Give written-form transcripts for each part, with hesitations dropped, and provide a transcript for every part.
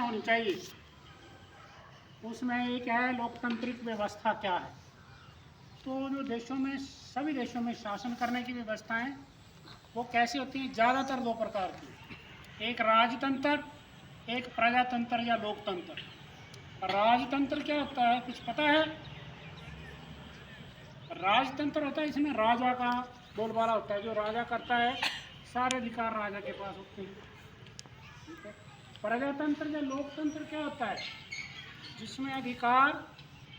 होनी चाहिए। उसमें एक है लोकतांत्रिक व्यवस्था क्या है। तो जो देशों में, सभी देशों में शासन करने की व्यवस्थाएं वो कैसी होती हैं? ज़्यादातर दो प्रकार की, एक राजतंत्र, एक प्रजातंत्र या लोकतंत्र। राजतंत्र क्या होता है, कुछ पता है? राजतंत्र होता है, इसमें राजा का बोलबाला होता है, जो राजा करता है सारे अधिकार राजा के पास होते हैं। ठीक है। प्रजातंत्र या लोकतंत्र क्या होता है? जिसमें अधिकार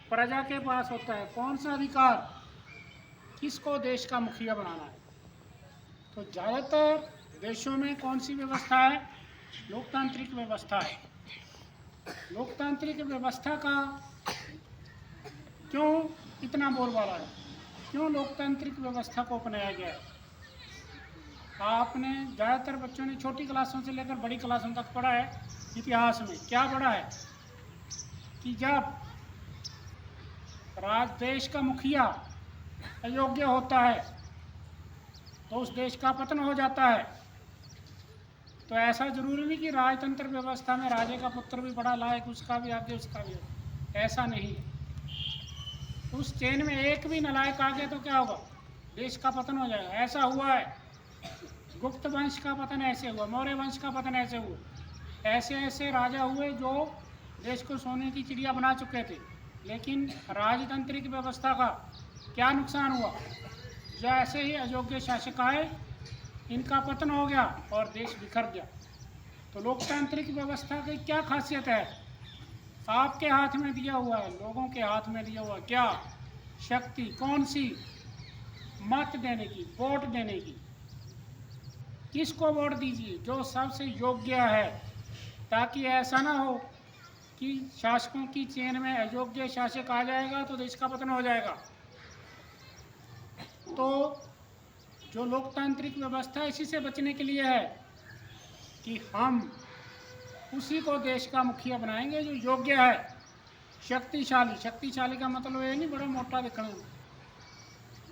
प्रजा के पास होता है। कौन सा अधिकार? किसको देश का मुखिया बनाना है। तो ज़्यादातर देशों में कौन सी व्यवस्था है? लोकतांत्रिक व्यवस्था है। लोकतांत्रिक व्यवस्था का क्यों इतना बोलबाला है? क्यों लोकतांत्रिक व्यवस्था को अपनाया गया है? आपने ज़्यादातर बच्चों ने छोटी क्लासों से लेकर बड़ी क्लासों तक पढ़ा है इतिहास में। क्या पढ़ा है कि जब देश का मुखिया अयोग्य होता है तो उस देश का पतन हो जाता है। तो ऐसा जरूरी नहीं कि राजतंत्र व्यवस्था में राजे का पुत्र भी बड़ा लायक, उसका भी आगे उसका भी, ऐसा नहीं है। उस चेन में एक भी नालायक आ गया तो क्या होगा? देश का पतन हो जाएगा। ऐसा हुआ है, गुप्त वंश का पतन ऐसे हुआ, मौर्य वंश का पतन ऐसे हुआ। ऐसे ऐसे राजा हुए जो देश को सोने की चिड़िया बना चुके थे। लेकिन राजतांत्रिक व्यवस्था का क्या नुकसान हुआ? जैसे ही अयोग्य शासक आए, इनका पतन हो गया और देश बिखर गया। तो लोकतांत्रिक व्यवस्था की क्या खासियत है? आपके हाथ में दिया हुआ है, लोगों के हाथ में दिया हुआ क्या शक्ति? कौन सी? मत देने की, वोट देने की। किसको वोट दीजिए? जो सबसे योग्य है, ताकि ऐसा ना हो कि शासकों की चेन में अयोग्य शासक आ जाएगा तो देश का पतन हो जाएगा। तो जो लोकतांत्रिक व्यवस्था इसी से बचने के लिए है कि हम उसी को देश का मुखिया बनाएंगे जो योग्य है, शक्तिशाली। शक्तिशाली का मतलब ये नहीं बड़ा मोटा दिखना,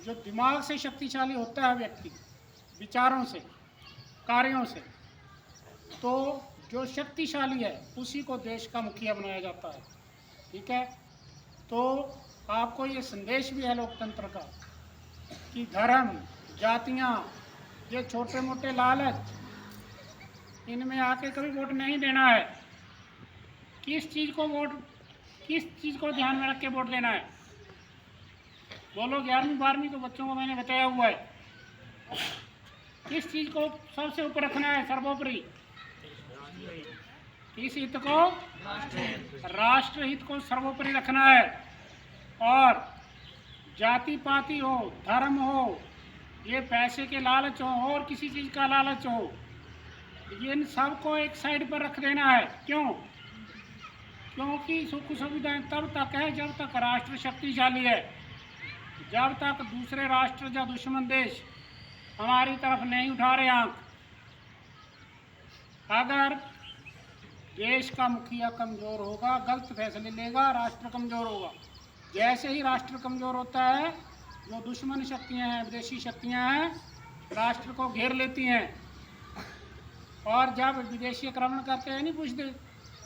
जो दिमाग से शक्तिशाली होता है व्यक्ति, विचारों से, कार्यों से। तो जो शक्तिशाली है उसी को देश का मुखिया बनाया जाता है। ठीक है। तो आपको ये संदेश भी है लोकतंत्र का कि धर्म, जातियाँ, ये छोटे मोटे लालच, इनमें आके कभी वोट नहीं देना है। किस चीज़ को ध्यान में रख के वोट देना है? बोलो। 11वीं 12वीं तो बच्चों को मैंने बताया हुआ है। किस चीज़ को सबसे ऊपर रखना है, सर्वोपरि? किस हित को? राष्ट्र हित को सर्वोपरि रखना है। और जाति पाति हो, धर्म हो, ये पैसे के लालच हो और किसी चीज़ का लालच हो, इन सबको एक साइड पर रख देना है। क्यों? क्योंकि सुख सुविधाएं तब तक है जब तक राष्ट्र शक्तिशाली है। जब तक दूसरे राष्ट्र या दुश्मन देश हमारी तरफ नहीं उठा रहे आंख। अगर देश का मुखिया कमज़ोर होगा, गलत फैसले लेगा, राष्ट्र कमज़ोर होगा। जैसे ही राष्ट्र कमज़ोर होता है, जो दुश्मन शक्तियां हैं, विदेशी शक्तियां हैं, राष्ट्र को घेर लेती हैं। और जब विदेशी आक्रमण करते हैं, नहीं पूछते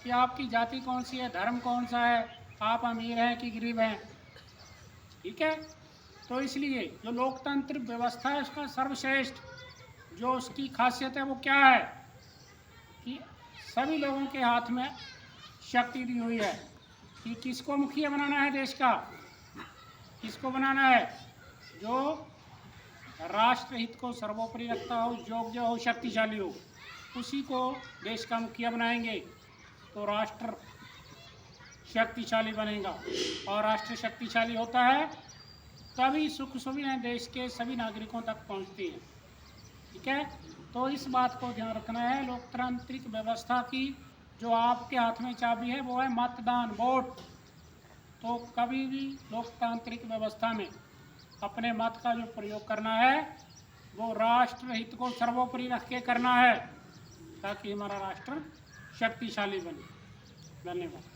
कि आपकी जाति कौन सी है, धर्म कौन सा है, आप अमीर हैं कि गरीब हैं। ठीक है। तो इसलिए जो लोकतंत्र व्यवस्था है उसका सर्वश्रेष्ठ जो उसकी खासियत है वो क्या है कि सभी लोगों के हाथ में शक्ति दी हुई है कि किसको मुखिया बनाना है देश का। किसको बनाना है? जो राष्ट्र हित को सर्वोपरि रखता हो, योग्य हो, शक्तिशाली हो, उसी को देश का मुखिया बनाएंगे तो राष्ट्र शक्तिशाली बनेगा। और राष्ट्र शक्तिशाली होता है तभी सुख सुविधाएं देश के सभी नागरिकों तक पहुंचती हैं। ठीक है। तो इस बात को ध्यान रखना है। लोकतांत्रिक व्यवस्था की जो आपके हाथ में चाबी है वो है मतदान, वोट। तो कभी भी लोकतांत्रिक व्यवस्था में अपने मत का जो प्रयोग करना है वो राष्ट्र हित को सर्वोपरि रख के करना है, ताकि हमारा राष्ट्र शक्तिशाली बने। धन्यवाद।